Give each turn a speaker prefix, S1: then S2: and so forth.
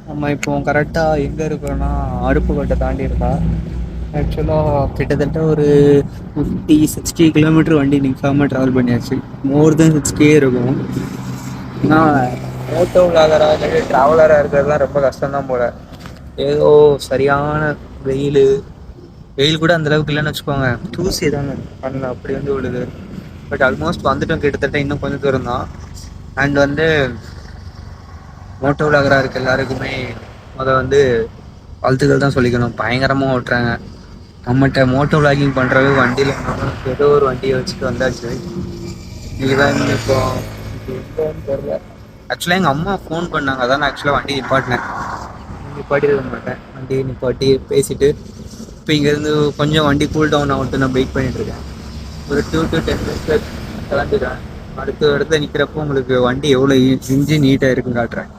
S1: நம்ம இப்போ கரெக்டாக எங்கே இருக்கிறோன்னா அருப்புக்கோட்டை தாண்டி இருக்கா. ஆக்சுவலாக கிட்டத்தட்ட ஒரு 50-60 கிலோமீட்டர் வண்டி நிற்காமல் ட்ராவல் பண்ணியாச்சு. மோர் தென் 6K இருக்கும். ஏன்னா மோட்டோ விளாகராக இல்லாட்டி ட்ராவலராக இருக்கிறதுலாம் ரொம்ப கஷ்டம்தான் போல். ஏதோ சரியான வெயில் கூட அந்தளவுக்கு இல்லைன்னு வச்சுக்கோங்க. தூசி தாங்க பண்ணல அப்படி வந்து விழுது. பட் ஆல்மோஸ்ட் வந்துட்டோம், கிட்டத்தட்ட இன்னும் கொஞ்சம் தூரம் தான். அண்ட் வந்து மோட்டோ விளாகராக இருக்க எல்லாருக்குமே வந்து வாழ்த்துக்கள் தான் சொல்லிக்கணும். பயங்கரமாக ஓட்டுறாங்க. நம்மகிட்ட மோட்டோ விளாகிங் பண்ணுறது வண்டியில் ஏதோ ஒரு வண்டியை வச்சுட்டு வந்தாச்சு. இதுதான் இப்போ எங்கன்னு தெரியல. ஆக்சுவலாக எங்கள் அம்மா ஃபோன் பண்ணாங்க, அதான் நான் ஆக்சுவலாக வண்டி நிப்பாட்டி இருக்க மாட்டேன். வண்டியை நிப்பாட்டி பேசிவிட்டு இப்போ இங்கேருந்து கொஞ்சம் வண்டி கூல் டவுன் ஆகிட்டு நான் வெயிட் பண்ணிகிட்ருக்கேன். ஒரு 2 to 10 மினிட்ஸில் கிளம்பிடுறேன். அடுத்த இடத்துல நிற்கிறப்போ உங்களுக்கு வண்டி எவ்வளோ இன்ஜின் நீட்டாக இருக்குன்னு காட்டுறேன்.